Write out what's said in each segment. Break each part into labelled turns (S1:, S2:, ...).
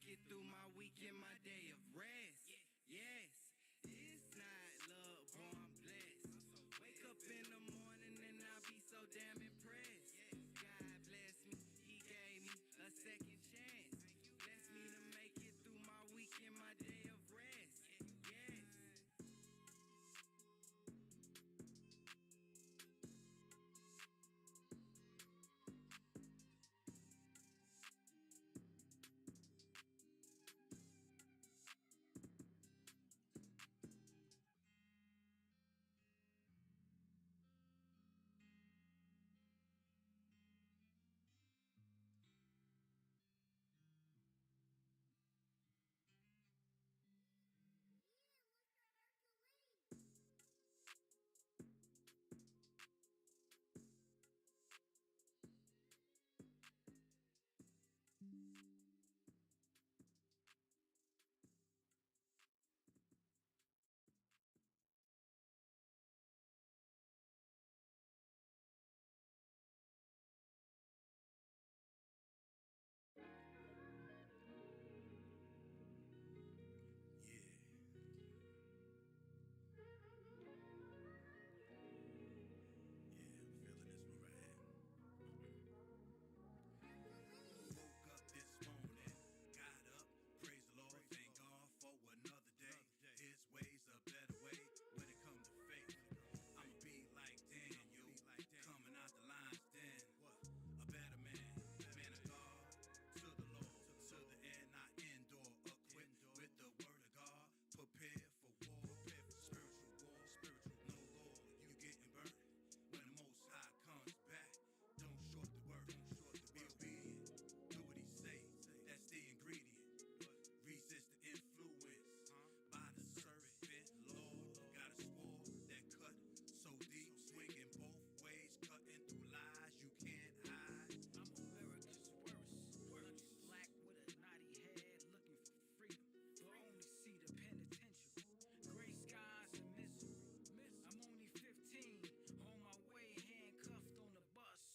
S1: it through my week and my day of rest. Yes, it's not luck, boy, I'm blessed. Wake up in the morning and I'll be so damn impressed. God bless me, he gave me a second chance. Bless me to make it through my week and my day of rest. Yes.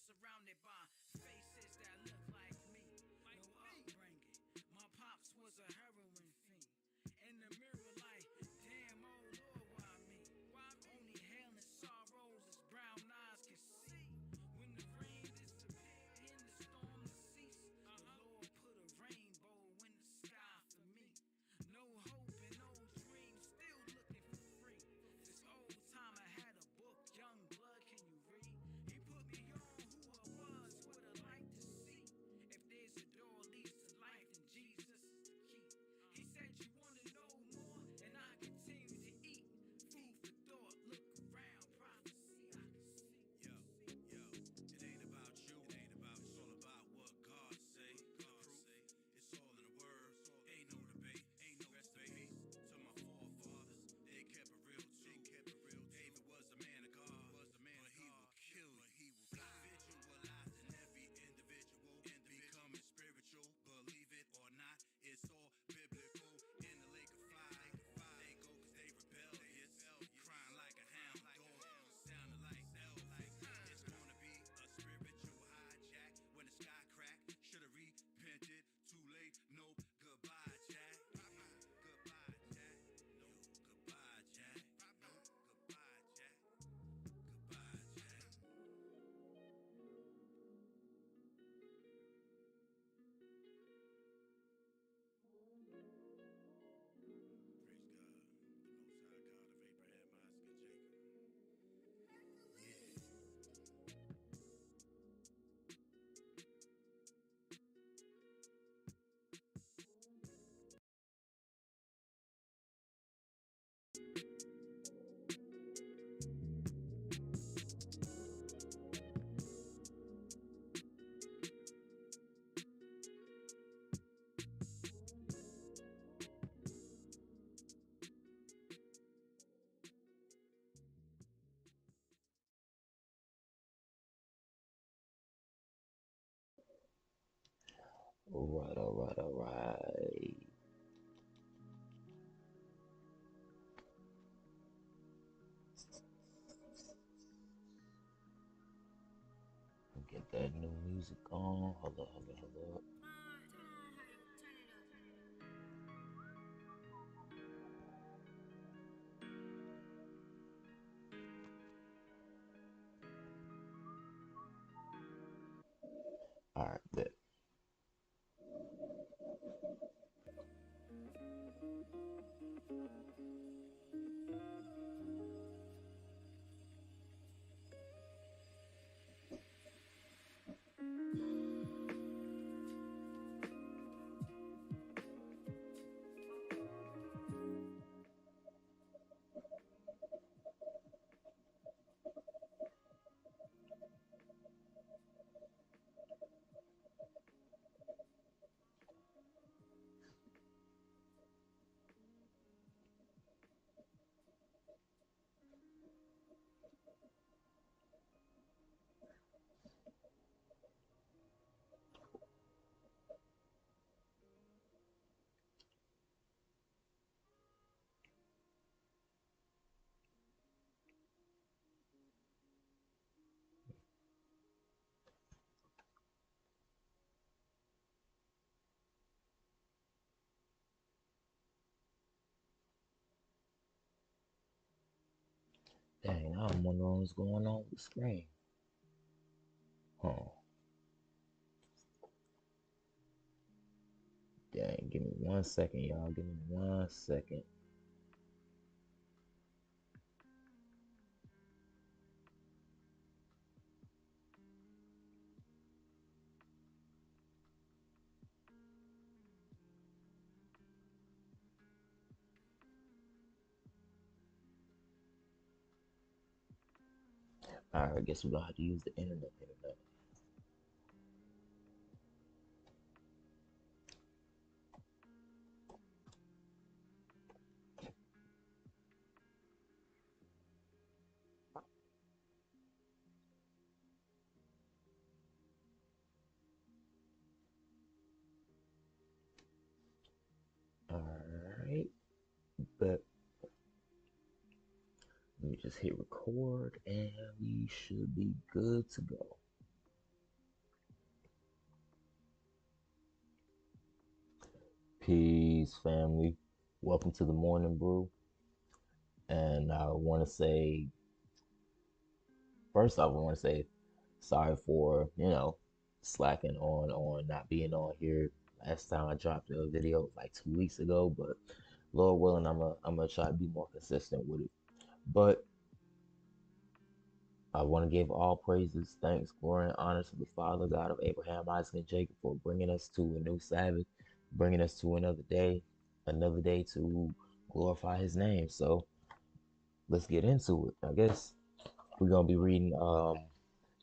S1: Surrounded by faces that look like me. No upbringing. My pops was a heroin fiend. In the mirror like, damn, oh Lord, why me? Only hell and sorrows as brown eyes can see. When the rain disappeared and the storm ceased, the Lord put a rainbow in the sky for me. No hope and no dream, still looking for free. This old time I had a book, Young Blood, can you read? He put me on who I was, what I like to see. If there's a door leads to life, then Jesus is the key. He said you want to know more, and I continue to eat. Food for thought, look around, prophecy I can see.
S2: Yo, it ain't about you, it's all about what God say. The proof, it's all in the word, ain't no debate, rest in peace to my forefathers. They kept it real too. David was a man of God, but he will kill you. Visualizing every individual, becoming spiritual. Believe it or not, it's all biblical. In the lake of fire, they go 'cause they rebellious, crying like a hound dog, sounding like elves. It's gonna be a spiritual hijack when the sky crack. Should've repented, too late. No goodbye, Jack. Goodbye, Jack. No goodbye, Jack. No goodbye, Jack. Goodbye, Jack. Praise God, the Most High God of Abraham, Isaac, and Jacob.
S3: All right. Get that new music on. Hold up. Dang, I don't know what's going on with the screen. Huh. Dang, give me 1 second, y'all. Give me 1 second. Alright, I guess we're gonna have to use the internet. Alright, but let me just hit record and we should be good to go. Peace, family. Welcome to the morning brew. And I want to say, first off, I want to say sorry for, slacking on not being on here. Last time I dropped a video was like 2 weeks ago, but Lord willing, I'm gonna try to be more consistent with it. But I want to give all praises, thanks, glory, and honor to the Father, God of Abraham, Isaac, and Jacob for bringing us to a new Sabbath, bringing us to another day to glorify His name. So let's get into it. I guess we're gonna be reading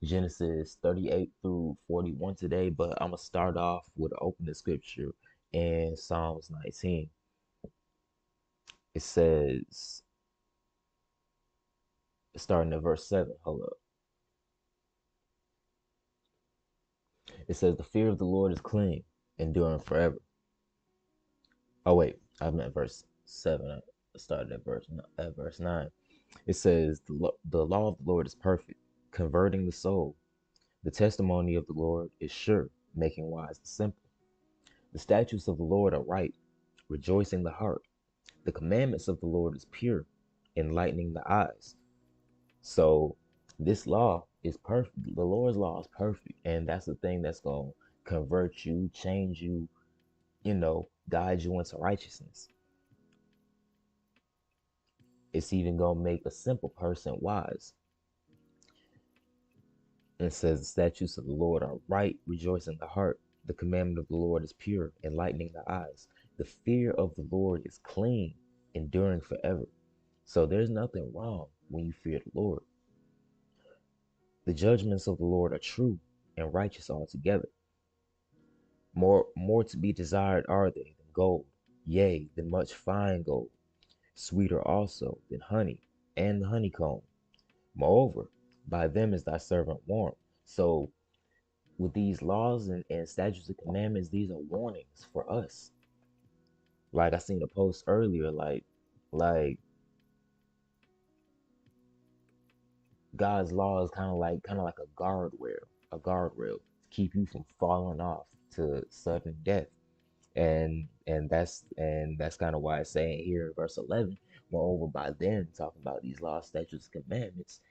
S3: Genesis 38 through 41 today, but I'm gonna start off with an opening scripture in Psalms 19. It says, starting at verse 7. Hold up. It says, "The fear of the Lord is clean, enduring forever." Oh wait, I meant verse 7. I started at verse 9. It says, the law of the Lord is perfect, converting the soul. The testimony of the Lord is sure, making wise the simple. The statutes of the Lord are right, rejoicing the heart. The commandments of the Lord is pure, enlightening the eyes. So this law is perfect. The Lord's law is perfect. And that's the thing that's going to convert you, change you, guide you into righteousness. It's even going to make a simple person wise. And it says, the statutes of the Lord are right, rejoicing the heart. The commandment of the Lord is pure, enlightening the eyes. The fear of the Lord is clean, enduring forever. So there's nothing wrong when you fear the Lord. The judgments of the Lord are true and righteous altogether. More to be desired are they than gold, yea, than much fine gold, sweeter also than honey and the honeycomb. Moreover, by them is thy servant warned. So with these laws and statutes and commandments, these are warnings for us. Like I seen a post earlier, like God's law is kind of like a guardrail to keep you from falling off to sudden death. And that's kind of why it's saying here in verse 11, moreover by them, talking about these laws, statutes, commandments,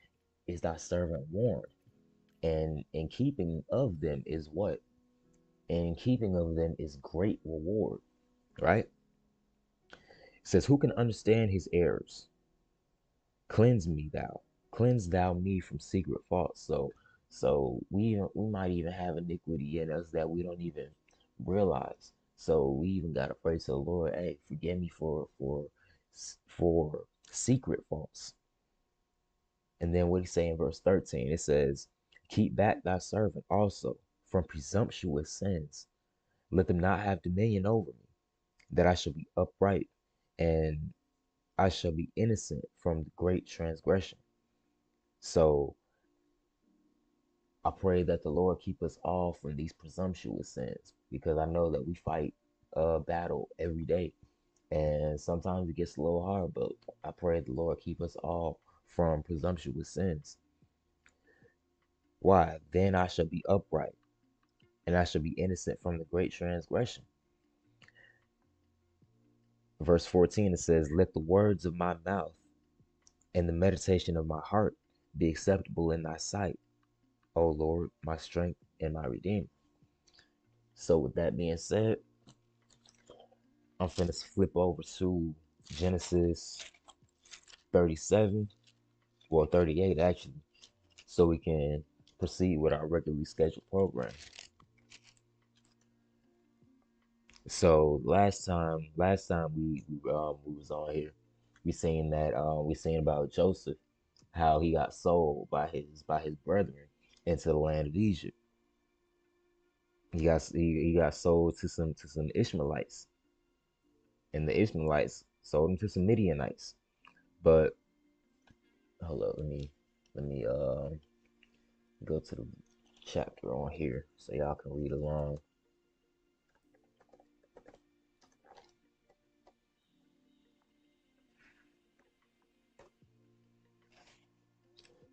S3: is thy servant warned. And in keeping of them is what? And in keeping of them is great reward, right? It says, who can understand his errors? Cleanse me, thou. Cleanse thou me from secret faults. So we might even have iniquity in us that we don't even realize. So we even gotta pray to the Lord, hey, forgive me for secret faults. And then what he say in verse 13? It says, keep back thy servant also from presumptuous sins. Let them not have dominion over me, that I shall be upright and I shall be innocent from the great transgression. So I pray that the Lord keep us all from these presumptuous sins, because I know that we fight a battle every day, and sometimes it gets a little hard, but I pray the Lord keep us all from presumptuous sins. Why? Then I shall be upright and I shall be innocent from the great transgression. Verse 14, it says, let the words of my mouth and the meditation of my heart be acceptable in thy sight, O Lord, my strength and my redeemer. So with that being said, I'm finna flip over to Genesis 37, well 38 actually, so we can proceed with our regularly scheduled program. So last time we was on here, we seen about Joseph, how he got sold by his brethren into the land of Egypt. He got sold to some Ishmaelites, and the Ishmaelites sold him to some Midianites. But hold up, let me go to the chapter on here so y'all can read along.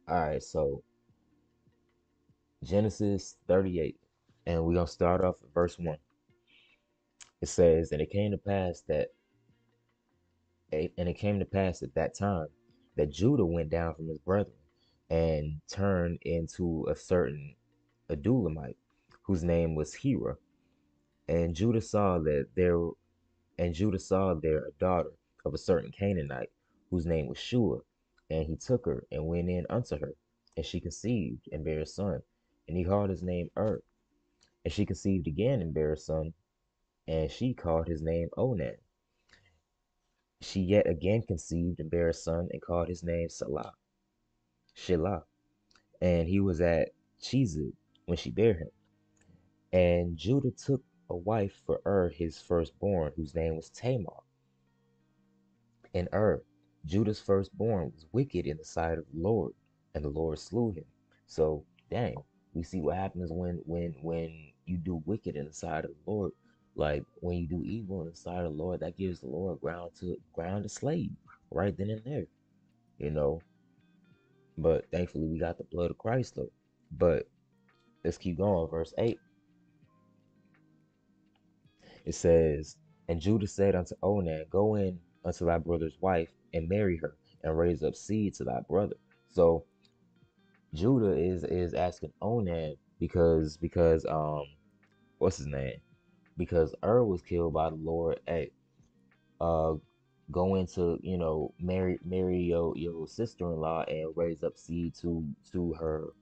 S3: All right, so Genesis 38, and we're gonna start off at verse 1. It says, and it came to pass at that time that Judah went down from his brethren and turned into a certain Adulamite, whose name was Hira. And Judah saw there a daughter of a certain Canaanite, whose name was Shua, and he took her and went in unto her, and she conceived and bare a son, and he called his name And she conceived again and bare a son, and she called his name Onan. She yet again conceived and bare a son, and called his name Shelah. And he was at Chezib when she bare him. And Judah took a wife for his firstborn, whose name was Tamar. And Judah's firstborn, was wicked in the sight of the Lord, and the Lord slew him. So, dang, we see what happens when you do wicked in the sight of the Lord. Like when you do evil in the sight of the Lord, that gives the Lord ground to slay you right then and there, you know. But thankfully, we got the blood of Christ though. But let's keep going. Verse 8. It says, and Judah said unto Onan, go in unto thy brother's wife and marry her and raise up seed to thy brother. So Judah is asking Onan because what's his name? Because was killed by the Lord. Hey, uh go into, marry your sister-in-law and raise up seed to her,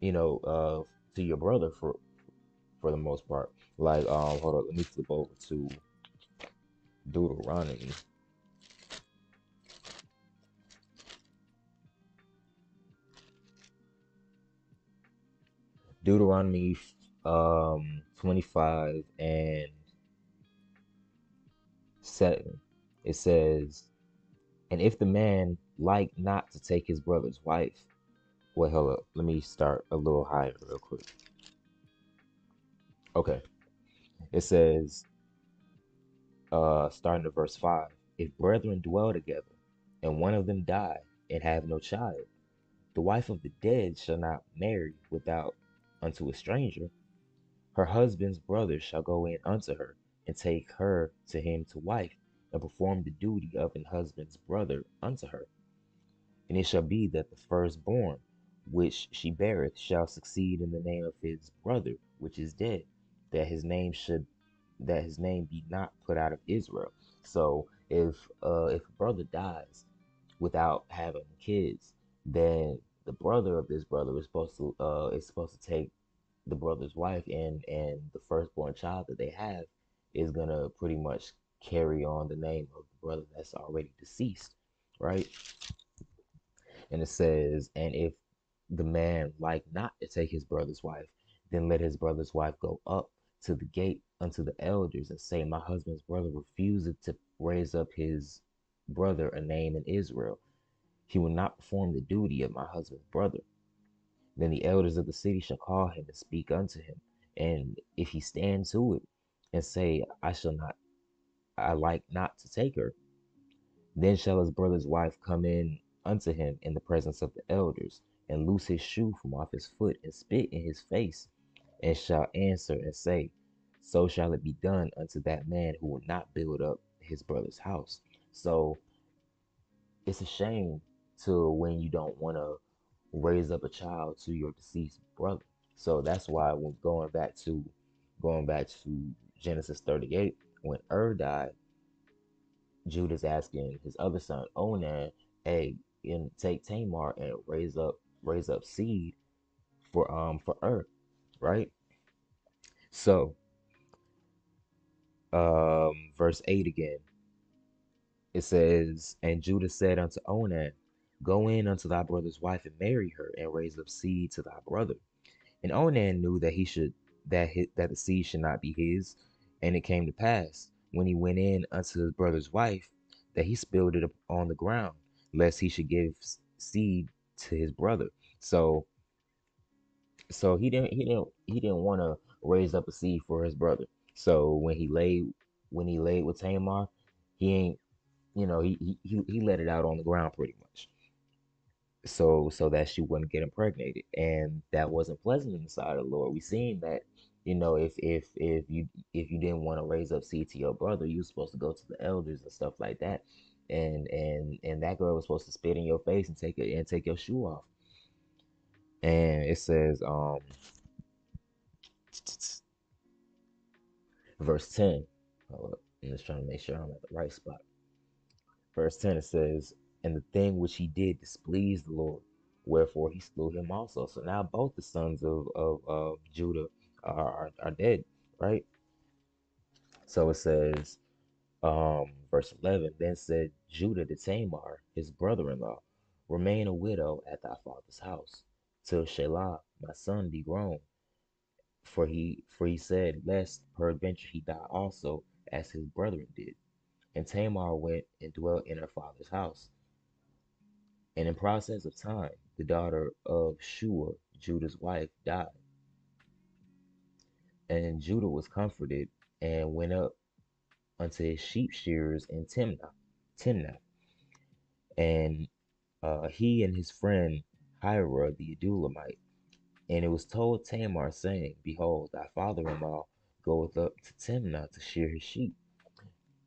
S3: you know, to your brother for the most part. Like hold on, let me flip over to Deuteronomy. Deuteronomy 25 and 7. It says, and if the man like not to take his brother's wife, well, hold up, let me start a little higher real quick. Okay, it says, starting at verse 5, if brethren dwell together, and one of them die and have no child, the wife of the dead shall not marry without unto a stranger. Her husband's brother shall go in unto her, and take her to him to wife, and perform the duty of an husband's brother unto her. And it shall be that the firstborn which she beareth shall succeed in the name of his brother which is dead, that his name be not put out of Israel. So if a brother dies without having kids, then the brother of this brother is supposed to take the brother's wife, and the firstborn child that they have is gonna pretty much carry on the name of the brother that's already deceased, right? And it says, and if the man like not to take his brother's wife, then let his brother's wife go up to the gate unto the elders and say, my husband's brother refuseth to raise up his brother a name in Israel. He will not perform the duty of my husband's brother. Then the elders of the city shall call him and speak unto him. And if he stand to it and say, I like not to take her, then shall his brother's wife come in unto him in the presence of the elders, and loose his shoe from off his foot, and spit in his face, and shall answer and say, so shall it be done unto that man who will not build up his brother's house. So it's a shame to when you don't want to raise up a child to your deceased brother. So that's why when going back to Genesis 38, when died, Judah's asking his other son Onan, hey, and take Tamar and raise up seed for right? So verse 8 again. It says, and Judah said unto Onan, go in unto thy brother's wife and marry her, and raise up seed to thy brother. And Onan knew that that the seed should not be his. And it came to pass, when he went in unto his brother's wife, that he spilled it on the ground, lest he should give seed to his brother. So he didn't want to raise up a seed for his brother. So when he laid with Tamar, he ain't he let it out on the ground pretty much, so that she wouldn't get impregnated, and that wasn't pleasant in the sight of the Lord. We seen that, if you didn't want to raise up seed to your brother, you were supposed to go to the elders and stuff like that, and that girl was supposed to spit in your face and take your shoe off. And it says, verse 10. Hold up, I'm just trying to make sure I'm at the right spot. Verse 10, it says, and the thing which he did displeased the Lord, wherefore he slew him also. So now both the sons of Judah are dead, right? So it says, verse 11, then said Judah to Tamar, his brother-in-law, remain a widow at thy father's house, till Shelah, my son, be grown. For he said, lest peradventure he die also, as his brethren did. And Tamar went and dwelt in her father's house. And in process of time, the daughter of Shua, Judah's wife, died. And Judah was comforted and went up unto his sheep shearers in Timnath. And he and his friend Hira the Adulamite. And it was told Tamar, saying, behold, thy father-in-law goeth up to Timnath to shear his sheep.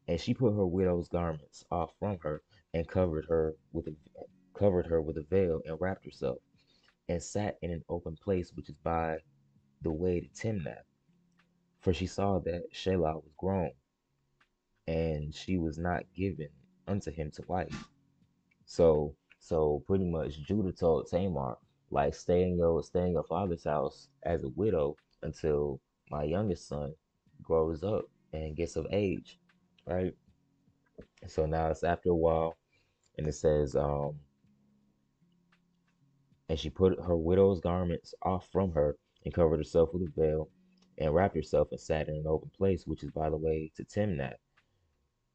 S3: And she put her widow's garments off from her, and covered her with a veil, and wrapped herself, and sat in an open place which is by the way to Timnath, for she saw that Shelah was grown, and she was not given unto him to wife. So pretty much Judah told Tamar, like, stay in your father's house as a widow until my youngest son grows up and gets of age, right? So now it's after a while, and it says, and she put her widow's garments off from her, and covered herself with a veil, and wrapped herself, and sat in an open place which is by the way to Timnath,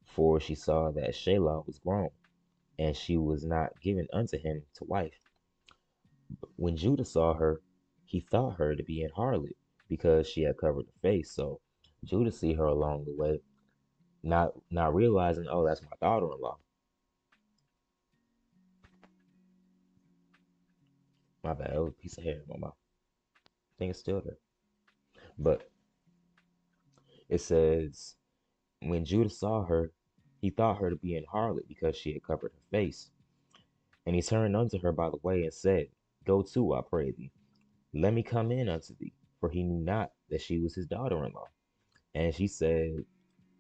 S3: for she saw that Shelah was grown, and she was not given unto him to wife. When Judah saw her, he thought her to be an harlot, because she had covered her face. So Judah see her along the way, not realizing, oh, that's my daughter-in-law. My bad, it was a piece of hair in my mouth. I think it's still there. But it says, when Judah saw her, he thought her to be an harlot, because she had covered her face. And he turned unto her by the way, and said, go to, I pray thee, let me come in unto thee. For he knew not that she was his daughter-in-law. And she said,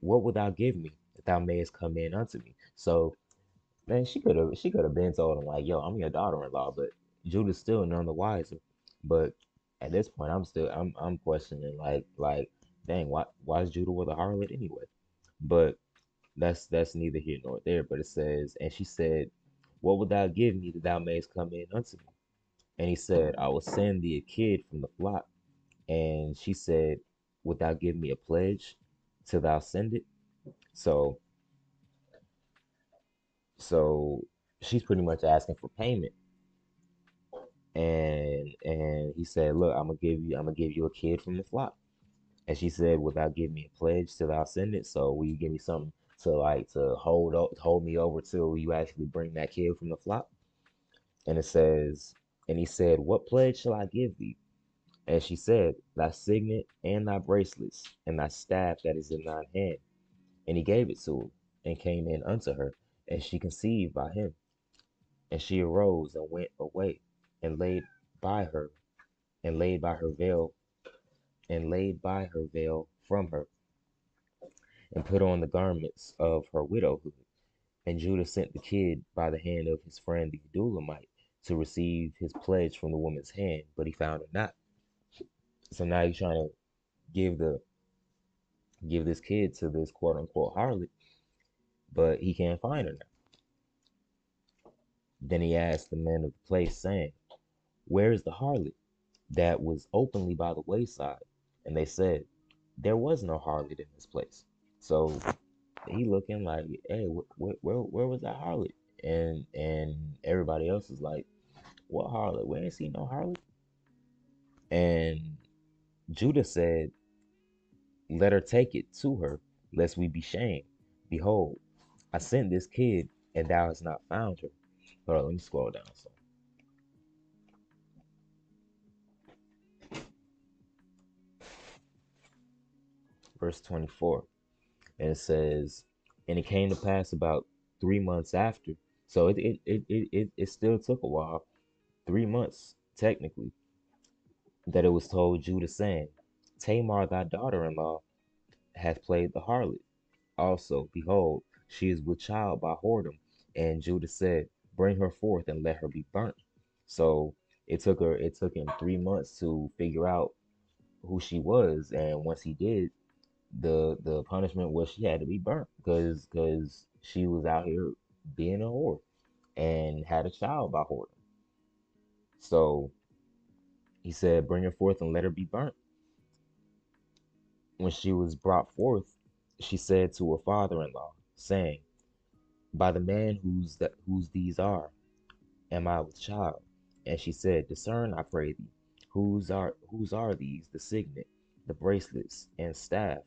S3: what wilt thou give me that thou mayest come in unto me? So man, she could have been told him like, yo, I'm your daughter-in-law, but Judah's still none the wiser. But at this point, I'm questioning like, dang, why is Judah with a harlot anyway? But that's neither here nor there. But it says, and she said, what wilt thou give me that thou mayest come in unto me? And he said, I will send thee a kid from the flock. And she said, wilt thou give me a pledge till thou send it? So so she's pretty much asking for payment. And he said, look, I'm gonna give you a kid from the flock. And she said, without giving me a pledge till I'll send it. So will you give me something to hold me over till you actually bring that kid from the flock? And it says, and he said, what pledge shall I give thee? And she said, thy signet and thy bracelets and thy staff that is in thine hand. And he gave it to her and came in unto her, and she conceived by him. And she arose and went away and by her laid by her veil laid by her veil from her, and put on the garments of her widowhood. And Judah sent the kid by the hand of his friend the Adulamite to receive his pledge from the woman's hand, but he found her not. So now he's trying to give the give this kid to this quote unquote harlot, but he can't find her now. Then he asked the men of the place, saying, where is the harlot that was openly by the wayside? And they said, there was no harlot in this place. So he looking like, hey, where was that harlot? And everybody else is like, what harlot? We ain't seen no harlot. And Judah said, let her take it to her, lest we be shamed. Behold, I sent this kid, and thou hast not found her. Hold on, let me scroll down. So, verse 24, and it says, and it came to pass about 3 months after. So it still took a while, 3 months technically, that it was told Judah, saying, Tamar thy daughter-in-law hath played the harlot. Also, behold, she is with child by whoredom. And Judah said, bring her forth and let her be burnt. So it took him 3 months to figure out who she was, and once he did, the punishment was she had to be burnt because she was out here being a whore and had a child by whoredom. So he said, bring her forth and let her be burnt. When she was brought forth, she said to her father-in-law, saying, by the man whose these are, am I with child? And she said, discern, I pray thee, whose are these, the signet, the bracelets, and staff?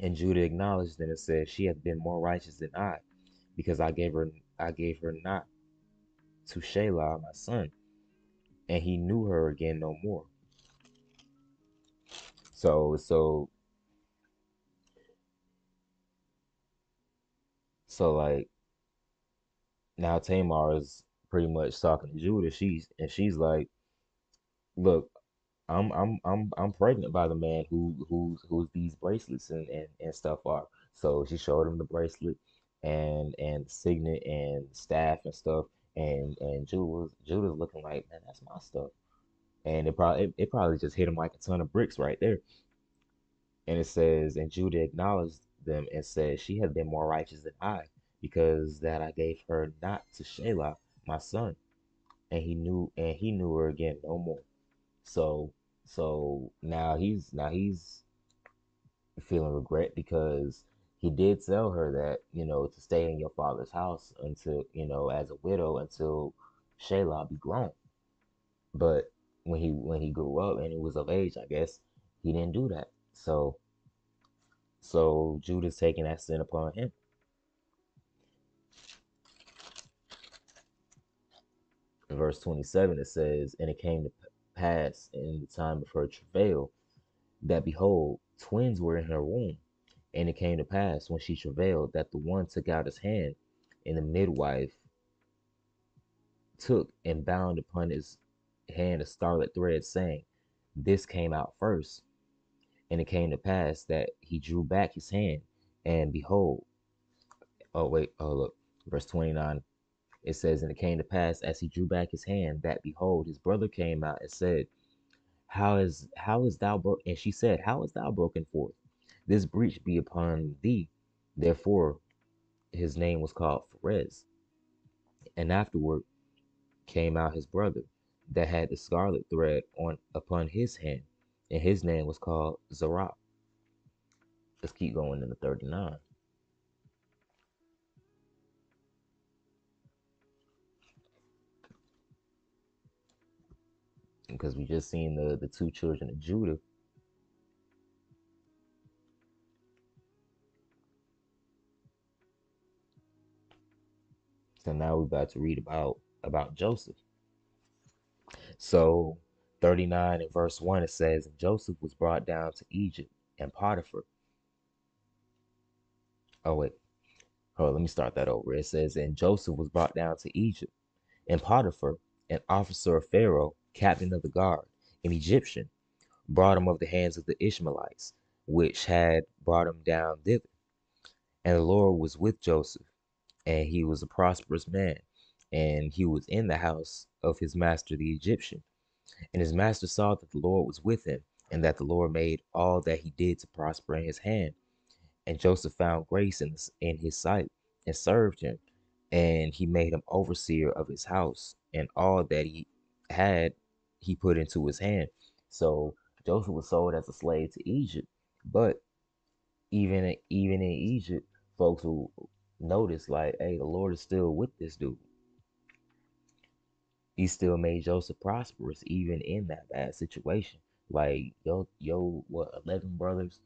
S3: And Judah acknowledged them and said, she hath been more righteous than I, because I gave her not to Shelah my son, and he knew her again no more. So like now Tamar is pretty much talking to Judah. She's like, look, I'm pregnant by the man who's these bracelets and stuff are. So she showed him the bracelet and the signet and staff and stuff. And Judah's looking like, man, that's my stuff. And it probably just hit him like a ton of bricks right there. And it says, and Judah acknowledged them and said, she had been more righteous than I, because that I gave her not to Shelah my son, and he knew her again no more. So now he's feeling regret because he did tell her that, to stay in your father's house until, as a widow until Shelah be grown. But when he grew up and he was of age, I guess he didn't do that. So Judah's taking that sin upon him. In verse 27 it says, and it came to pass in the time of her travail that behold, twins were in her womb. And it came to pass when she travailed that the one took out his hand, and the midwife took and bound upon his hand a scarlet thread, saying, this came out first. And it came to pass that he drew back his hand, and behold, oh wait, oh look, verse 29. It says, and it came to pass as he drew back his hand, that behold, his brother came out and said, how is thou broke? And she said, how is thou broken forth? This breach be upon thee. Therefore his name was called Pharez. And afterward came out his brother that had the scarlet thread on upon his hand, and his name was called Zerah. Let's keep going in the 39. Because we just seen the two children of Judah. So now we're about to read about Joseph. So 39 in verse 1 it says, and Joseph was brought down to Egypt, and Potiphar. Oh wait, hold on, let me start that over. It says, and Joseph was brought down to Egypt, and Potiphar, an officer of Pharaoh, captain of the guard, an Egyptian, brought him of the hands of the Ishmaelites, which had brought him down thither. And the Lord was with Joseph, and he was a prosperous man, and he was in the house of his master the Egyptian. And his master saw that the Lord was with him, and that the Lord made all that he did to prosper in his hand. And Joseph found grace in his sight, and served him. And he made him overseer of his house, and all that he had he put into his hand. So Joseph was sold as a slave to Egypt. But even in Egypt, folks will notice like, hey, the Lord is still with this dude. He still made Joseph prosperous even in that bad situation. Like what, 11 brothers,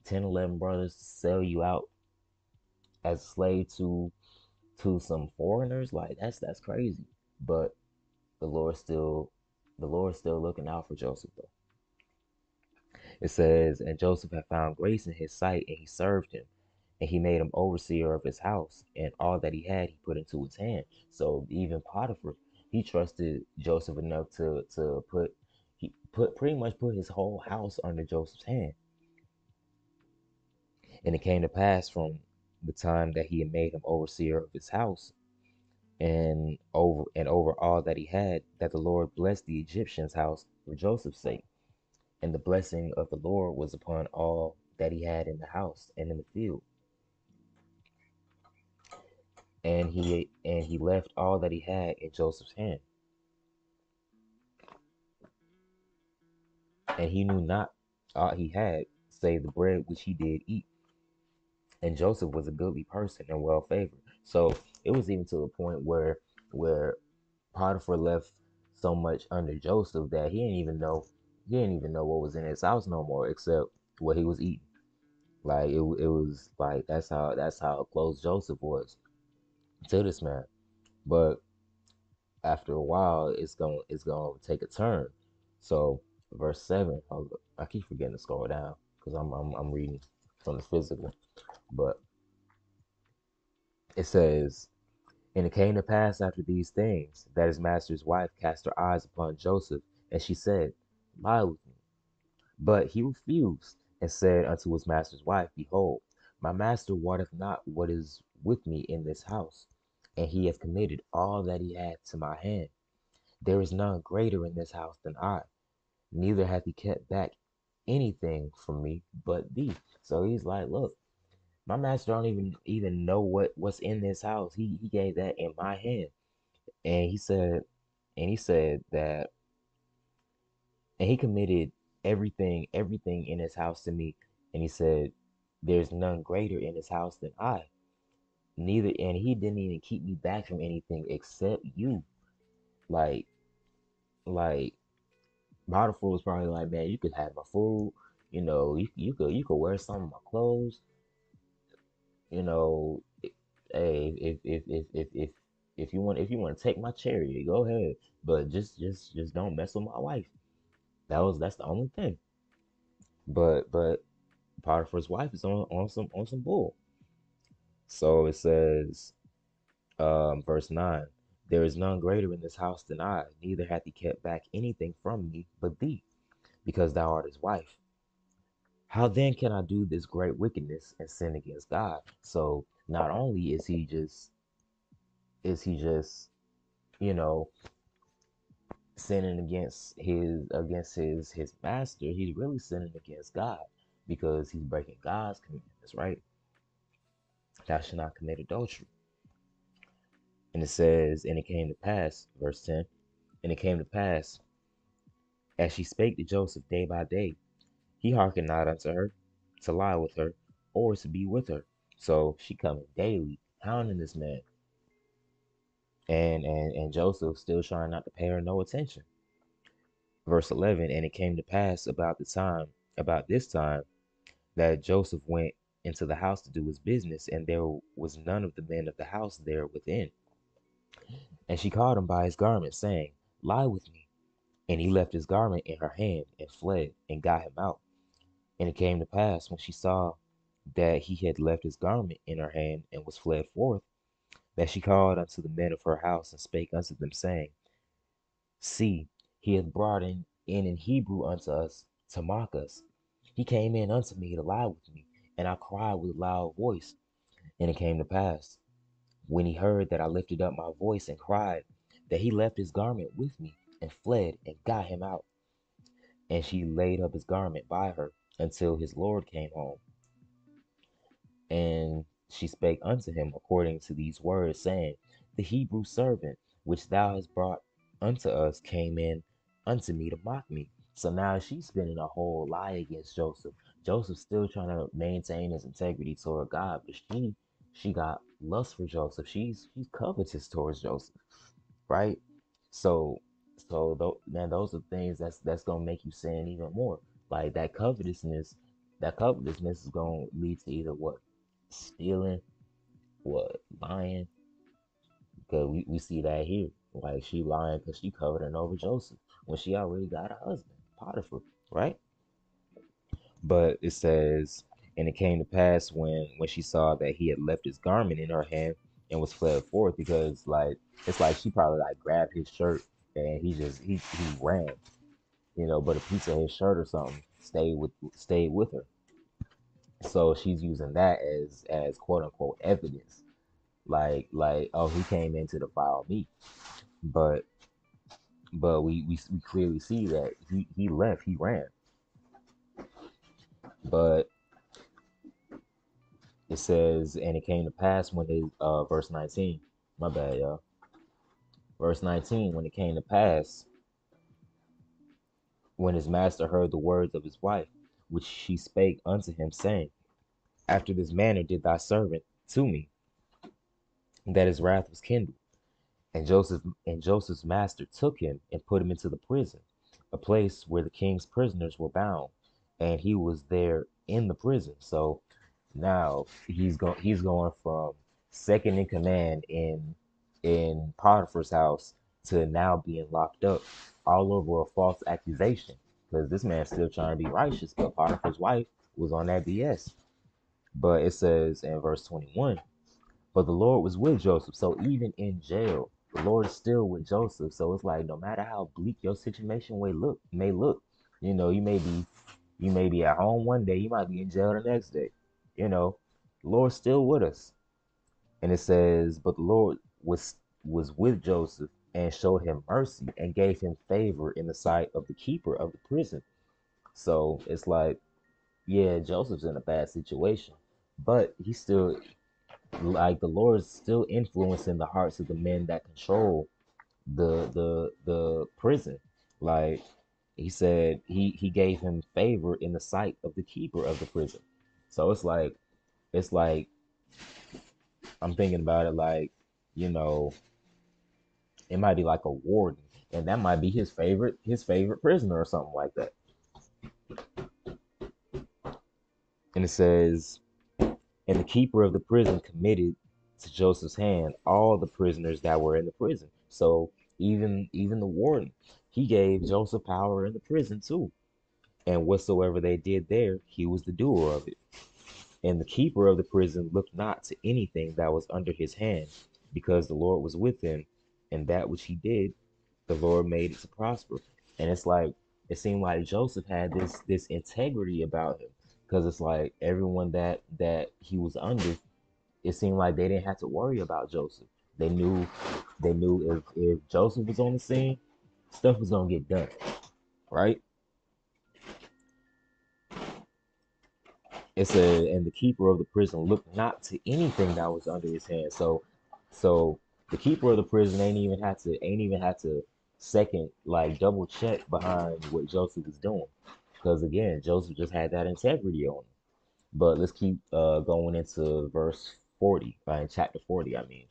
S3: 10, 11 brothers sell you out as a slave to some foreigners. Like that's crazy. But the Lord still the Lord's still looking out for Joseph though. It says, and Joseph had found grace in his sight, and he served him, and he made him overseer of his house, and all that he had he put into his hand. So even Potiphar, he trusted Joseph enough to pretty much put his whole house under Joseph's hand. And it came to pass from the time that he had made him overseer of his house, and over all that he had, that the Lord blessed the Egyptian's house for Joseph's sake. And the blessing of the Lord was upon all that he had in the house and in the field. And he left all that he had in Joseph's hand. And he knew not aught he had, save the bread which he did eat. And Joseph was a goodly person and well favored. So it was even to the point where Potiphar left so much under Joseph that he didn't even know what was in his house no more except what he was eating. Like it was like that's how close Joseph was to this man. But after a while, it's gonna take a turn. So verse 7. Hold up, I keep forgetting to scroll down because I'm reading from the physical. But it says, and it came to pass after these things that his master's wife cast her eyes upon Joseph, and she said, lie with me. But he refused, and said unto his master's wife, behold, my master wotteth not what is with me in this house, and he hath committed all that he had to my hand. There is none greater in this house than I, neither hath he kept back anything from me but thee. So he's like, look, my master don't even know what's in this house. He gave that in my hand. And he said that, and he committed everything in his house to me. And he said, there's none greater in his house than I. Neither, and he didn't even keep me back from anything except you. Like, like Potiphar was probably like, man, you could have my food, you could wear some of my clothes, you know. Hey, if you want to take my chariot, go ahead, but just don't mess with my wife. That's the only thing. But Potiphar's wife is on some bull. So it says, verse 9, there is none greater in this house than I, neither hath he kept back anything from me but thee, because thou art his wife. How then can I do this great wickedness and sin against God? So not only is he just you know sinning against his master, he's really sinning against God because he's breaking God's commandments, right? Thou shalt not commit adultery. And it says, and it came to pass, verse 10, and it came to pass, as she spake to Joseph day by day, he hearkened not unto her to lie with her or to be with her. So she coming daily, hounding this man. And Joseph still trying not to pay her no attention. Verse 11, and it came to pass about this time, that Joseph went into the house to do his business, and there was none of the men of the house there within. And she called him by his garment, saying, lie with me. And he left his garment in her hand and fled and got him out. And it came to pass when she saw that he had left his garment in her hand and was fled forth, that she called unto the men of her house and spake unto them, saying, see, he hath brought in Hebrew unto us to mock us. He came in unto me to lie with me, and I cried with a loud voice. And it came to pass, when he heard that I lifted up my voice and cried, that he left his garment with me and fled and got him out. And she laid up his garment by her until his Lord came home. And she spake unto him according to these words, saying, the Hebrew servant which thou hast brought unto us came in unto me to mock me. So now she's spinning a whole lie against Joseph. Joseph's still trying to maintain his integrity toward God, but she got lust for Joseph. She's covetous towards Joseph, right? So man, those are things that's gonna make you sin even more. Like that covetousness is gonna lead to either what? Stealing, what? Lying. Because we see that here. Like she lying because she coveting over Joseph when she already got a husband, Potiphar, right? But it says, and it came to pass when she saw that he had left his garment in her hand and was fled forth, because like it's like she probably like grabbed his shirt and he ran, but a piece of his shirt or something stayed with her. So she's using that as quote unquote evidence, like oh, he came in to defile me, but we clearly see that he left, he ran. But it says, and it came to pass when they verse 19, my bad, y'all. Verse 19, when it came to pass when his master heard the words of his wife, which she spake unto him, saying, after this manner did thy servant to me, that his wrath was kindled. And Joseph's master took him and put him into the prison, a place where the king's prisoners were bound, and he was there in the prison. So now he's going from second in command in Potiphar's house to now being locked up, all over a false accusation. Because this man's still trying to be righteous, but Potiphar's wife was on that BS. But it says in verse 21, but the Lord was with Joseph. So even in jail, the Lord is still with Joseph. So it's like no matter how bleak your situation may look, you may be at home one day, you might be in jail the next day. The Lord's still with us. And it says, but the Lord was with Joseph and showed him mercy and gave him favor in the sight of the keeper of the prison. So it's like, yeah, Joseph's in a bad situation, but he's still like the Lord's still influencing the hearts of the men that control the prison. Like he said, he gave him favor in the sight of the keeper of the prison. So it's like I'm thinking about it like, you know, it might be like a warden, and that might be his favorite prisoner or something like that. And it says, and the keeper of the prison committed to Joseph's hand all the prisoners that were in the prison. So even the warden, he gave Joseph power in the prison too. And whatsoever they did there, he was the doer of it. And the keeper of the prison looked not to anything that was under his hand, because the Lord was with him, and that which he did, the Lord made it to prosper. And it's like it seemed like Joseph had this integrity about him, because it's like everyone that he was under, it seemed like they didn't have to worry about Joseph. They knew if Joseph was on the scene, stuff was gonna get done, right? It said, and the keeper of the prison looked not to anything that was under his hand. So the keeper of the prison ain't even had to second like double check behind what Joseph was doing, because again, Joseph just had that integrity on him. But let's keep going into verse 40, in chapter 40. I mean,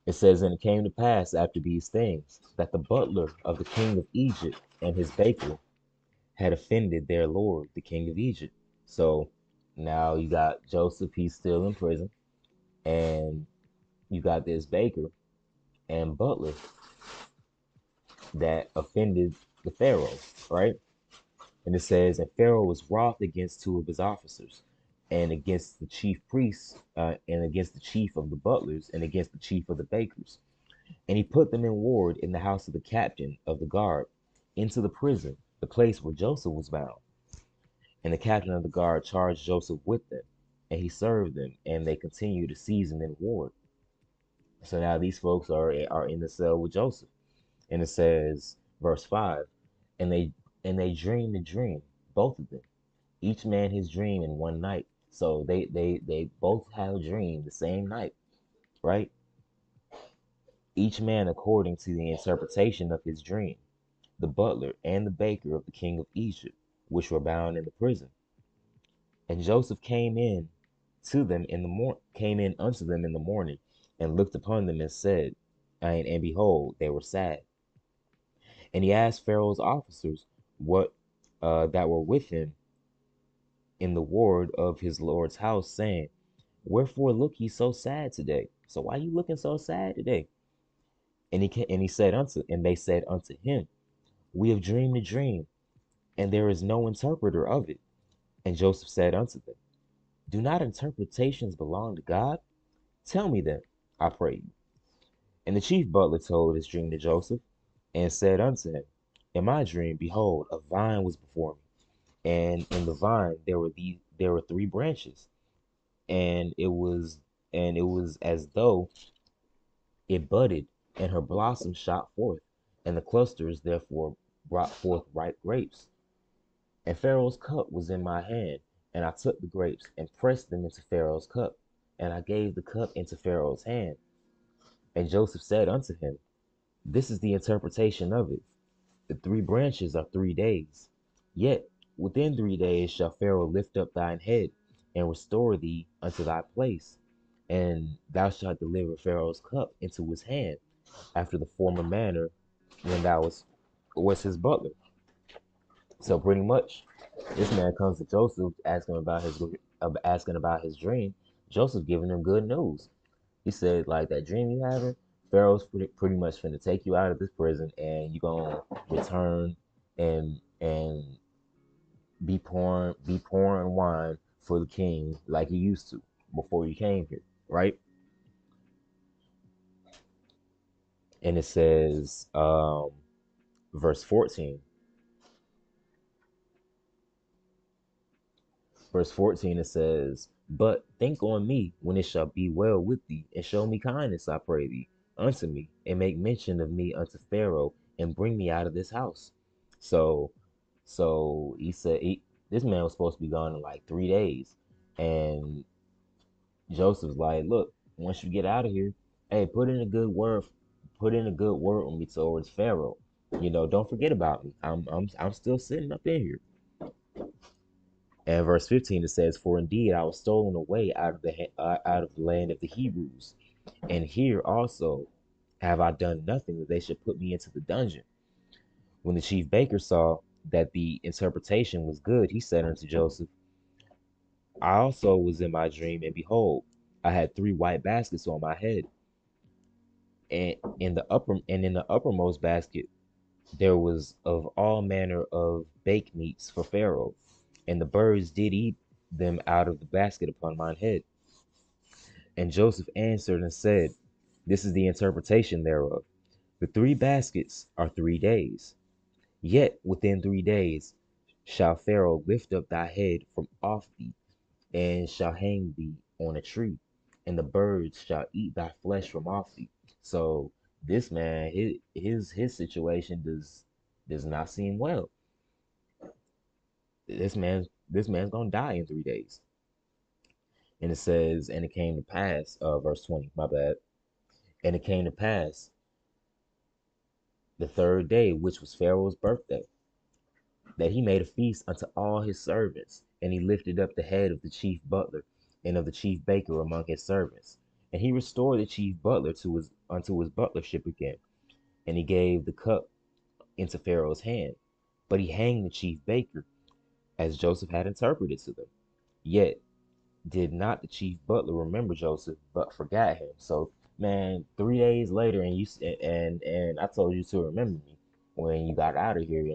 S3: it says, and it came to pass after these things that the butler of the king of Egypt and his baker had offended their lord, the king of Egypt. So now you got Joseph, he's still in prison, and you got this baker and butler that offended the Pharaoh, right? And it says, and Pharaoh was wroth against two of his officers, and against the chief priests, and against the chief of the butlers, and against the chief of the bakers. And he put them in ward in the house of the captain of the guard, into the prison, the place where Joseph was bound. And the captain of the guard charged Joseph with them, and he served them, and they continued to seize him in ward. So now these folks are in the cell with Joseph. And it says, verse 5, and they dreamed a dream, both of them, each man his dream in one night. So they both had a dream the same night, right? Each man according to the interpretation of his dream, the butler and the baker of the king of Egypt, which were bound in the prison. And Joseph came in unto them in the morning, and looked upon them and said, and behold, they were sad. And he asked Pharaoh's officers what that were with him in the ward of his lord's house, saying, wherefore look ye so sad today? So why you looking so sad today? And they said unto him, we have dreamed a dream, and there is no interpreter of it. And Joseph said unto them, do not interpretations belong to God? Tell me then, I pray you. And the chief butler told his dream to Joseph, and said unto him, in my dream, behold, a vine was before me, and in the vine there were three branches, and it was as though it budded, and her blossoms shot forth, and the clusters therefore brought forth ripe grapes. And Pharaoh's cup was in my hand, and I took the grapes and pressed them into Pharaoh's cup, and I gave the cup into Pharaoh's hand. And Joseph said unto him, this is the interpretation of it. The three branches are 3 days. Yet within 3 days shall Pharaoh lift up thine head, and restore thee unto thy place, and thou shalt deliver Pharaoh's cup into his hand, after the former manner when thou was his butler. So pretty much, this man comes to Joseph asking about his dream. Joseph giving him good news. He said, like, that dream you having, Pharaoh's pretty much finna take you out of this prison, and you gonna return and be pouring wine for the king like you used to before you came here, right? And it says, verse 14. Verse 14, it says, but think on me when it shall be well with thee, and show me kindness, I pray thee, unto me, and make mention of me unto Pharaoh, and bring me out of this house. So, so he said, this man was supposed to be gone in like 3 days. And Joseph's like, look, once you get out of here, hey, put in a good word with me towards Pharaoh. Don't forget about me. I'm still sitting up in here. And verse 15, it says, for indeed I was stolen away out of the land of the Hebrews, and here also have I done nothing that they should put me into the dungeon. When the chief baker saw that the interpretation was good, he said unto Joseph, I also was in my dream, and behold, I had three white baskets on my head, and in the uppermost basket there was of all manner of baked meats for Pharaoh, and the birds did eat them out of the basket upon mine head. And Joseph answered and said, this is the interpretation thereof. The three baskets are 3 days. Yet within 3 days shall Pharaoh lift up thy head from off thee, and shall hang thee on a tree, and the birds shall eat thy flesh from off thee. So this man, his situation does not seem well. This man's gonna die in 3 days. And it says, and it came to pass, verse 20, my bad. And it came to pass the third day, which was Pharaoh's birthday, that he made a feast unto all his servants, and he lifted up the head of the chief butler and of the chief baker among his servants. And he restored the chief butler unto his butlership again, and he gave the cup into Pharaoh's hand. But he hanged the chief baker, as Joseph had interpreted to them. Yet did not the chief butler remember Joseph, but forgot him. So, man, 3 days later, and I told you to remember me when you got out of here,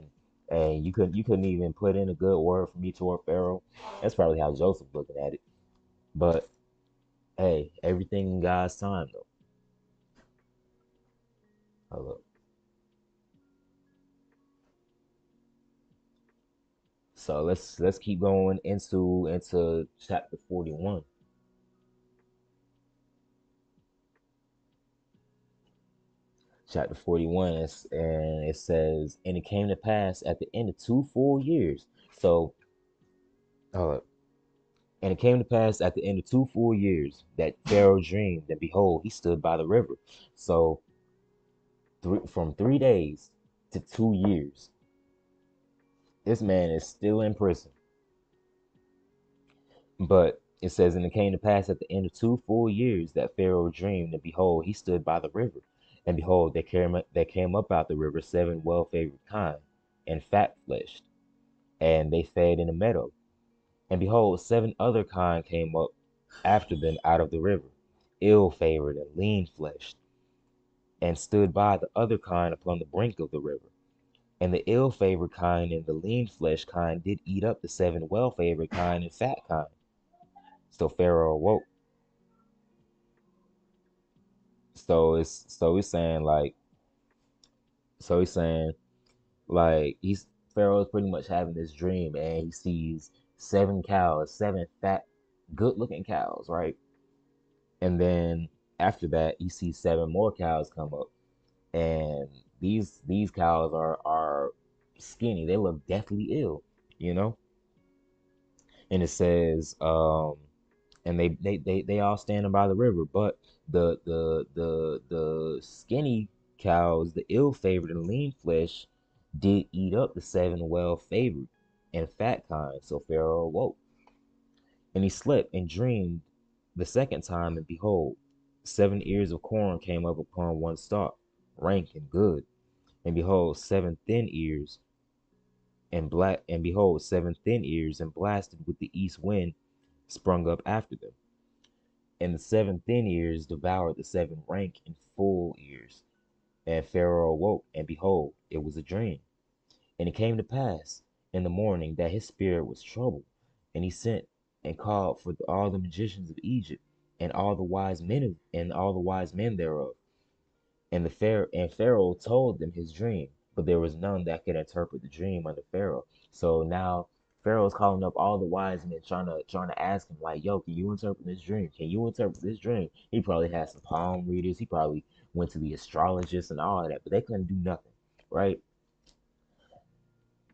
S3: and you couldn't even put in a good word for me toward Pharaoh. That's probably how Joseph's looking at it. But hey, everything in God's time, though. Hold up. So let's keep going into chapter 41. Chapter 41, and it says, and it came to pass at the end of 2 full years. So, uh, and it came to pass at the end of 2 full years that Pharaoh dreamed, and behold, he stood by the river. So, from 3 days to 2 years, this man is still in prison. But it says, and it came to pass at the end of 2 full years that Pharaoh dreamed, and behold, he stood by the river. And behold, there came up out the river 7 well-favored kine, and fat-fleshed, and they fed in a meadow. And behold, 7 other kine came up after them out of the river, ill-favored and lean-fleshed, and stood by the other kine upon the brink of the river. And the ill-favored kine and the lean-fleshed kine did eat up the 7 well-favored kine and fat kine. So Pharaoh awoke. So he's saying he's Pharaoh's pretty much having this dream, and he sees 7 cows, 7 fat, good-looking cows, right? And then after that, he sees 7 more cows come up, and these cows are skinny. They look deathly ill, you know. And it says, and they all standing by the river, but the skinny cows, the ill-favored and lean flesh, did eat up the 7 well-favored and fat kind. So Pharaoh awoke, and he slept and dreamed the second time, and behold, 7 ears of corn came up upon one stalk, rank and good. And behold, 7 thin ears and behold, 7 thin ears and blasted with the east wind sprung up after them. And the 7 thin ears devoured the 7 rank and full ears. And Pharaoh awoke, and behold, it was a dream. And it came to pass in the morning that his spirit was troubled, and he sent and called for all the magicians of Egypt, and all the wise men thereof. And Pharaoh told them his dream, but there was none that could interpret the dream under Pharaoh. So now Pharaoh's calling up all the wise men, trying to ask him, like, yo, can you interpret this dream? Can you interpret this dream? He probably had some palm readers. He probably went to the astrologist and all of that, but they couldn't do nothing, right?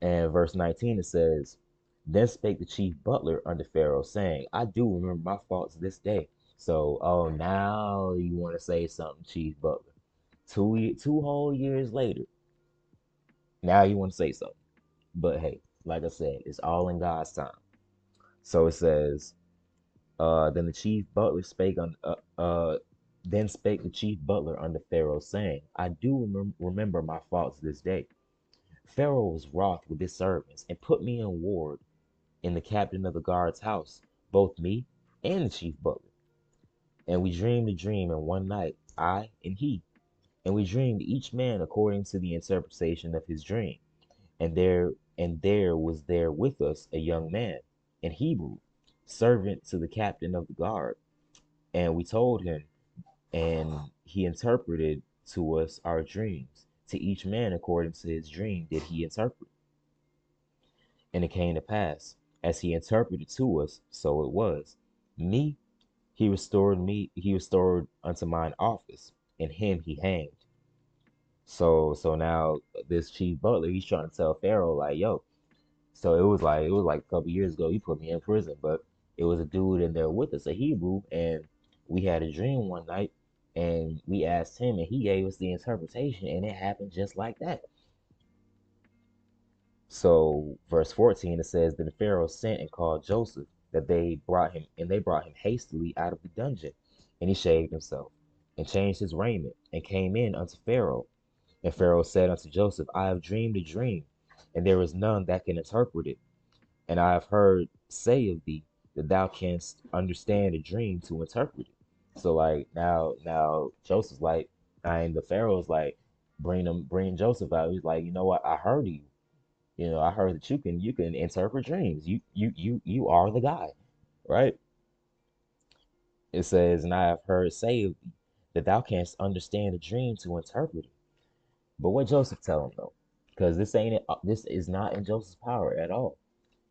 S3: And verse 19, it says, then spake the chief butler unto Pharaoh, saying, I do remember my faults this day. So, oh, now you want to say something, chief butler. 2 whole years later, now you want to say something. But hey, like I said, it's all in God's time. So it says, then the chief butler spake on then spake the chief butler unto Pharaoh, saying, I do remember my faults this day. Pharaoh was wroth with his servants, and put me in ward in the captain of the guard's house, both me and the chief butler. And we dreamed a dream in one night, I and he. And we dreamed each man according to the interpretation of his dream. And there was there with us a young man, an Hebrew, servant to the captain of the guard. And we told him, and he interpreted to us our dreams. To each man according to his dream did he interpret. And it came to pass, as he interpreted to us, so it was. Me, he restored unto mine office, and him he hanged. So now this chief butler, he's trying to tell Pharaoh, like, yo, so it was like a couple years ago, he put me in prison, but it was a dude in there with us, a Hebrew, and we had a dream one night, and we asked him, and he gave us the interpretation, and it happened just like that. So verse 14, it says, then Pharaoh sent and called Joseph, that they brought him hastily out of the dungeon, and he shaved himself, and changed his raiment, and came in unto Pharaoh. And Pharaoh said unto Joseph, I have dreamed a dream, and there is none that can interpret it. And I have heard say of thee that thou canst understand a dream to interpret it. So like now Joseph's like, and the Pharaoh's like, bring Joseph out. He's like, you know what? I heard you. You know, I heard that you can interpret dreams. You are the guy, right? It says, and I have heard say of thee that thou canst understand a dream to interpret it. But what Joseph tell him though? Because this is not in Joseph's power at all.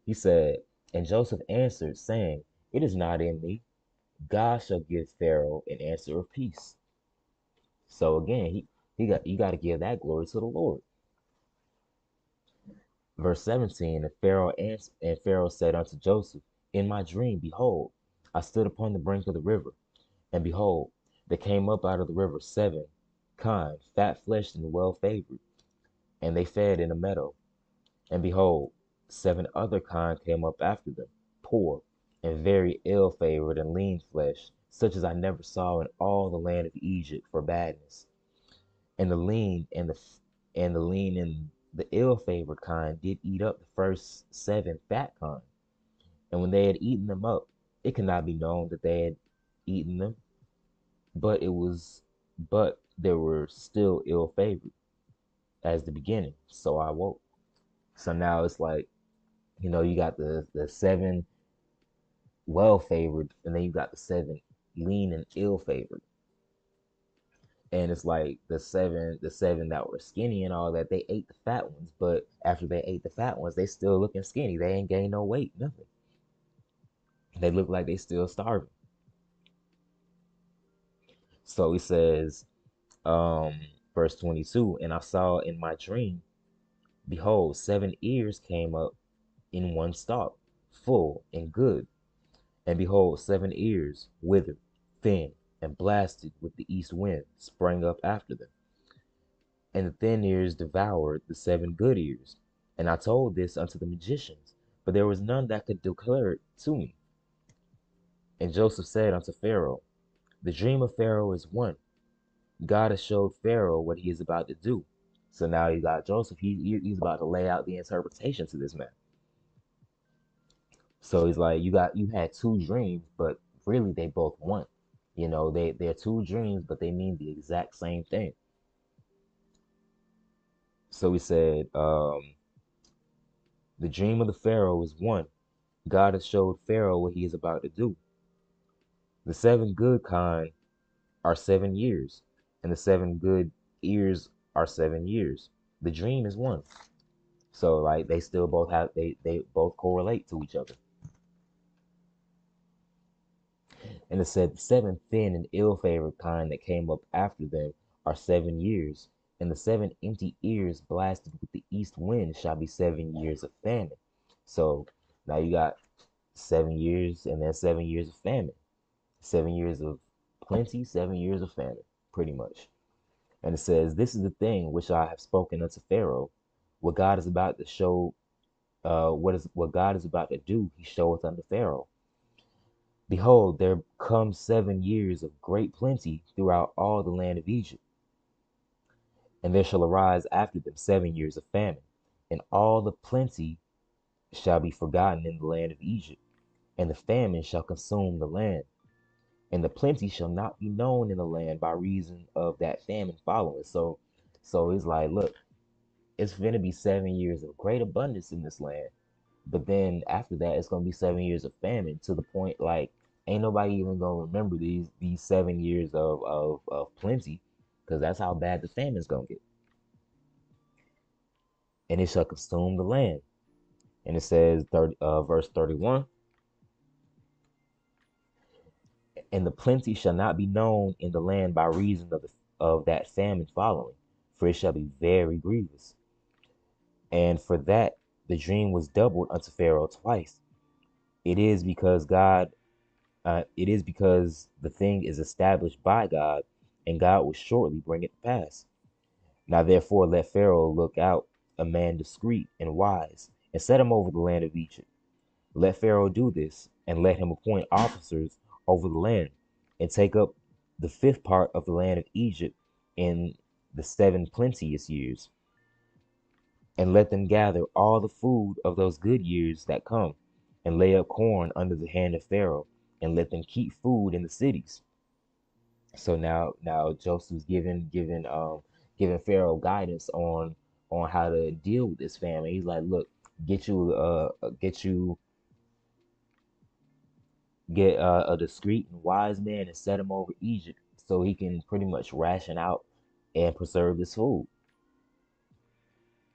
S3: He said, and Joseph answered, saying, it is not in me. God shall give Pharaoh an answer of peace. So again, he got you got to give that glory to the Lord. Verse 17, and Pharaoh said unto Joseph, in my dream, behold, I stood upon the brink of the river, and behold, there came up out of the river 7 kine, fat fleshed and well favored, and they fed in a meadow. And behold, 7 other kine came up after them, poor, and very ill favored and lean fleshed, such as I never saw in all the land of Egypt for badness. And the lean and the ill favored kind did eat up the first 7 fat kine. And when they had eaten them up, it could not be known that they had eaten them, but they were still ill favored as the beginning. So I woke. So now it's like, you got the 7 well favored, and then you got the 7 lean and ill favored. And it's like the seven that were skinny and all that, they ate the fat ones, but after they ate the fat ones, they still looking skinny. They ain't gained no weight, nothing. They look like they still starving. So he says, um, verse 22, and I saw in my dream, behold, 7 ears came up in one stalk, full and good. And behold, 7 ears, withered, thin, and blasted with the east wind, sprang up after them. And the thin ears devoured the 7 good ears. And I told this unto the magicians, but there was none that could declare it to me. And Joseph said unto Pharaoh, the dream of Pharaoh is one. God has showed Pharaoh what he is about to do. So now you got Joseph, he's about to lay out the interpretation to this man. So he's like, you had 2 dreams, but really they both one. They're 2 dreams, but they mean the exact same thing. So he said, the dream of the Pharaoh is one. God has showed Pharaoh what he is about to do. The 7 good kind are 7 years, and the 7 good ears are 7 years. The dream is one. So like they still both have they both correlate to each other. And it said the 7 thin and ill-favored kind that came up after them are 7 years, and the 7 empty ears blasted with the east wind shall be 7 years of famine. So now you got 7 years and then 7 years of famine, 7 years of plenty, 7 years of famine, pretty much. And it says, this is the thing which I have spoken unto Pharaoh. What God is about to show, what God is about to do, he showeth unto Pharaoh. Behold, there come 7 years of great plenty throughout all the land of Egypt. And there shall arise after them 7 years of famine, and all the plenty shall be forgotten in the land of Egypt, and the famine shall consume the land, and the plenty shall not be known in the land by reason of that famine following. So it's like, look, it's gonna be 7 years of great abundance in this land, but then after that, it's gonna be 7 years of famine to the point like ain't nobody even gonna remember these 7 years of plenty, because that's how bad the famine's gonna get. And it shall consume the land, And it says, verse 31, and the plenty shall not be known in the land by reason of that famine following, for it shall be very grievous. And for that the dream was doubled unto Pharaoh twice. It is because it is because the thing is established by God, and God will shortly bring it to pass. Now therefore let Pharaoh look out a man discreet and wise, and set him over the land of Egypt. Let Pharaoh do this, and let him appoint officers over the land, and take up the fifth part of the land of Egypt in the 7 plenteous years, and let them gather all the food of those good years that come, and lay up corn under the hand of Pharaoh, and let them keep food in the cities. So now Joseph's giving Pharaoh guidance on how to deal with this famine. He's like, look, get you get you get a discreet and wise man and set him over Egypt so he can pretty much ration out and preserve this food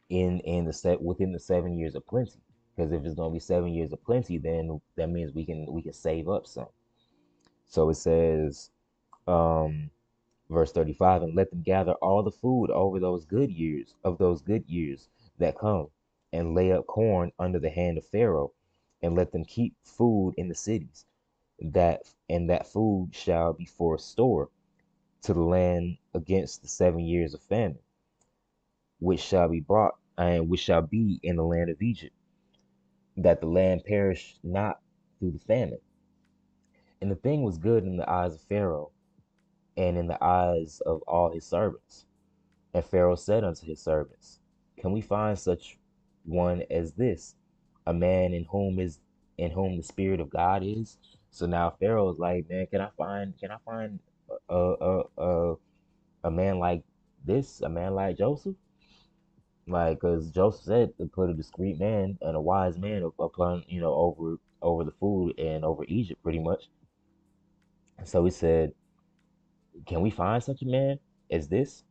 S3: in the set within the 7 years of plenty. Because if it's gonna be 7 years of plenty, then that means we can save up some. So it says, um, verse 35, and let them gather all the food over those good years that come, and lay up corn under the hand of Pharaoh, and let them keep food in the cities, that food shall be for a store to the land against the 7 years of famine, which shall be brought, and which shall be in the land of Egypt, that the land perish not through the famine. And the thing was good in the eyes of Pharaoh, and in the eyes of all his servants. And Pharaoh said unto his servants, can we find such one as this, a man in whom the Spirit of God is? So now Pharaoh's like, man, can I find a a a, a man like this, a man like Joseph? Like, because Joseph said to put a discreet man and a wise man upon, over the food and over Egypt, pretty much. So he said, can we find such a man as this,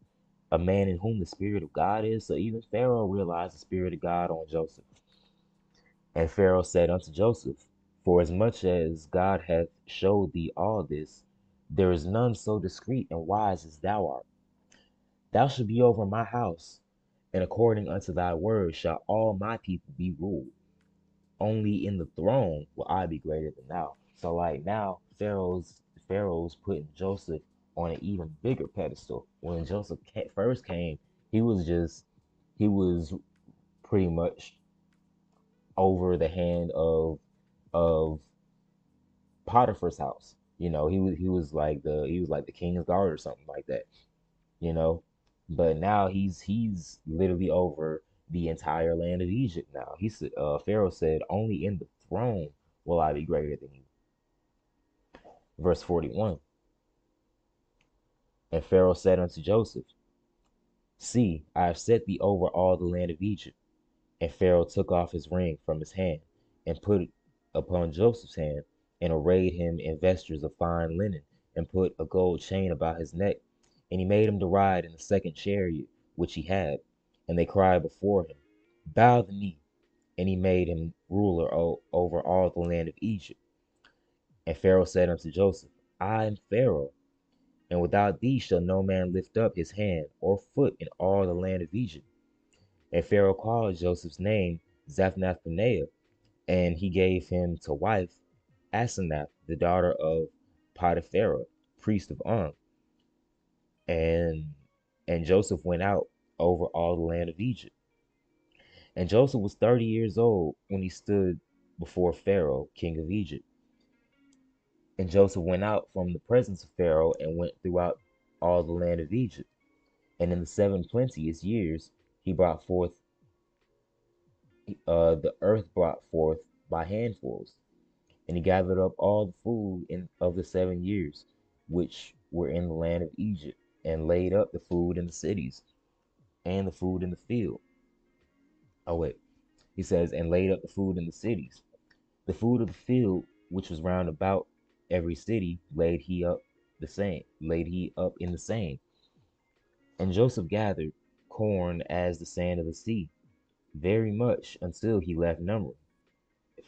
S3: a man in whom the Spirit of God is? So even Pharaoh realized the Spirit of God on Joseph. And Pharaoh said unto Joseph, for as much as God hath showed thee all this, there is none so discreet and wise as thou art. Thou shalt be over my house, and according unto thy word shall all my people be ruled. Only in the throne will I be greater than thou. So like now, Pharaoh's putting Joseph on an even bigger pedestal. When Joseph first came, he was just he was pretty much over the hand of Potiphar's house. He was like the king's guard or something like that. You know, but now he's literally over the entire land of Egypt. Now he said, Pharaoh said, only in the throne will I be greater than you. Verse 41. And Pharaoh said unto Joseph, see, I have set thee over all the land of Egypt. And Pharaoh took off his ring from his hand, and put it upon Joseph's hand, and arrayed him in vestures of fine linen, and put a gold chain about his neck. And he made him to ride in the second chariot which he had. And they cried before him, bow the knee. And he made him ruler over all the land of Egypt. And Pharaoh said unto Joseph, I am Pharaoh, and without thee shall no man lift up his hand or foot in all the land of Egypt. And Pharaoh called Joseph's name Zaphnath-Paneah, and he gave him to wife Asenath, the daughter of Potiphera, priest of On. And Joseph went out over all the land of Egypt. And Joseph was 30 years old when he stood before Pharaoh, king of Egypt. And Joseph went out from the presence of Pharaoh and went throughout all the land of Egypt. And in the 7 plenteous years, he brought forth, the earth brought forth by handfuls. And he gathered up all the food of the 7 years which were in the land of Egypt, and laid up the food in the cities, and the food in the field. Oh, wait. He says, and laid up the food in the cities. The food of the field, which was round about every city, laid he up in the same. And Joseph gathered corn as the sand of the sea, very much until he left numbering,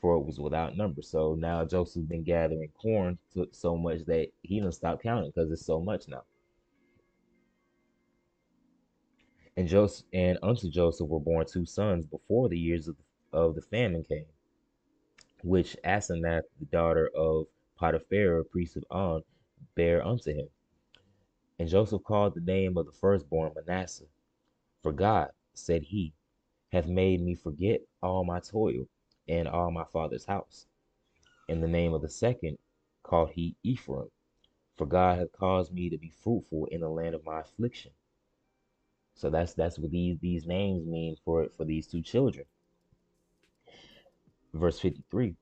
S3: for it was without number. So now Joseph been gathering corn so much that he done stopped counting because it's so much now. And unto Joseph were born two sons before the years of the famine came, which Asenath, the daughter of Potiphar, priest of On, bare unto him. And Joseph called the name of the firstborn Manasseh. For God, said he, hath made me forget all my toil and all my father's house. And the name of the second called he Ephraim. For God hath caused me to be fruitful in the land of my affliction. So that's what these names mean for these two children. Verse 53,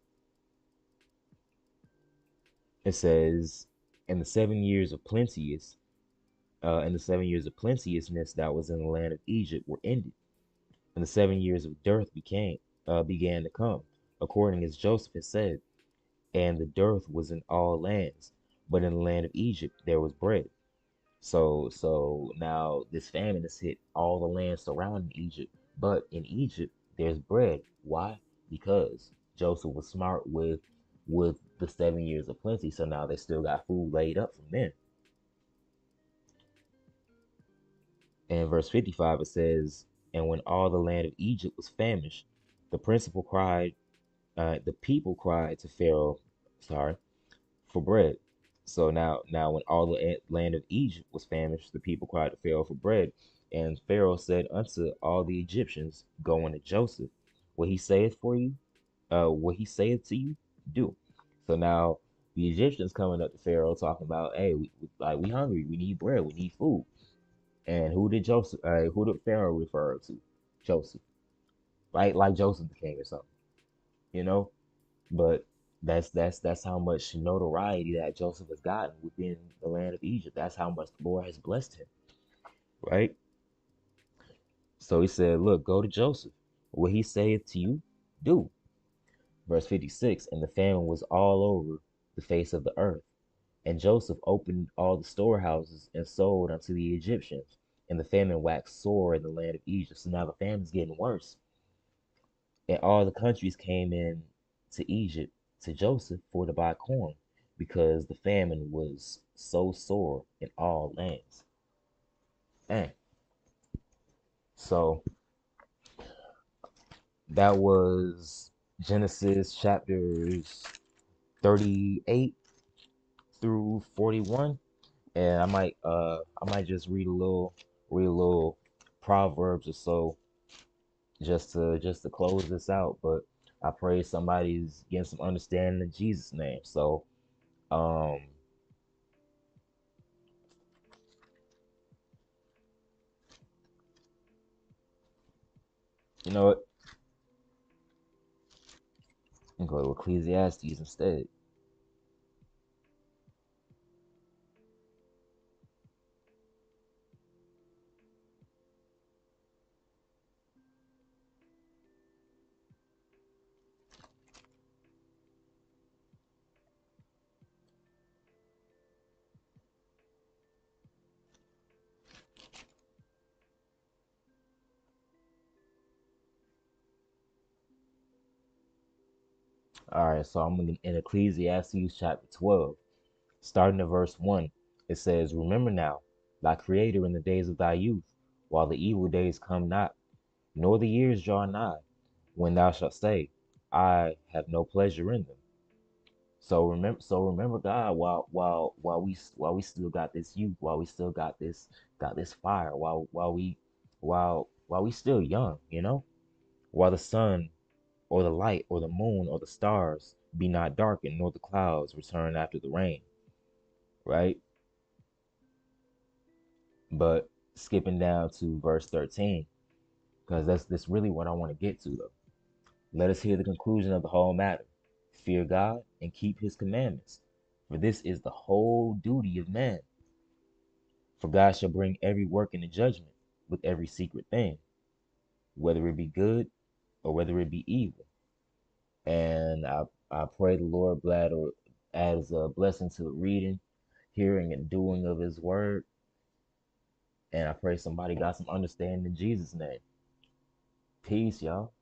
S3: it says, "In the 7 years of plenteousness that was in the land of Egypt were ended, and the 7 years of dearth began to come, according as Joseph had said. And the dearth was in all lands, but in the land of Egypt there was bread." So now this famine has hit all the land surrounding Egypt, but in Egypt there's bread. Why? Because Joseph was smart with the 7 years of plenty. So now they still got food laid up from then. And in verse 55 it says, "And when all the land of Egypt was famished, the principal cried, the people cried to Pharaoh, sorry, for bread." So now when all the land of Egypt was famished, the people cried to Pharaoh for bread. And Pharaoh said unto all the Egyptians, "Go unto Joseph, what he saith for you, what he saith to you, do." So now the Egyptians coming up to Pharaoh talking about, "Hey, we hungry, we need bread, we need food." And who did Pharaoh refer to? Joseph, right? Like Joseph the king or something, you know? But that's how much notoriety that Joseph has gotten within the land of Egypt. That's how much the Lord has blessed him, right? So he said, "Look, go to Joseph. What he saith to you, do." Verse 56, "And the famine was all over the face of the earth. And Joseph opened all the storehouses and sold unto the Egyptians. And the famine waxed sore in the land of Egypt." So now the famine's getting worse. "And all the countries came in to Egypt to Joseph for to buy corn, because the famine was so sore in all lands." And so that was Genesis chapters 38 through 41. And I might just read a little Proverbs or so just to close this out. But I pray somebody's getting some understanding in Jesus' name. So um you know what? I'm going to go to Ecclesiastes instead. All right, so I'm in Ecclesiastes chapter 12, starting at verse 1. It says, "Remember now thy Creator in the days of thy youth, while the evil days come not, nor the years draw nigh, when thou shalt say, I have no pleasure in them." So remember God while we still got this youth, while we still got this fire, while we still young, while the sun or the light or the moon or the stars be not darkened, nor the clouds return after the rain, right? But skipping down to verse 13, because that's really what I want to get to though. "Let us hear the conclusion of the whole matter. Fear God and keep his commandments, for this is the whole duty of man. For God shall bring every work into judgment with every secret thing, whether it be good or whether it be evil." And I pray the Lord glad or adds a blessing to the reading, hearing, and doing of his word. And I pray somebody got some understanding in Jesus' name. Peace, y'all.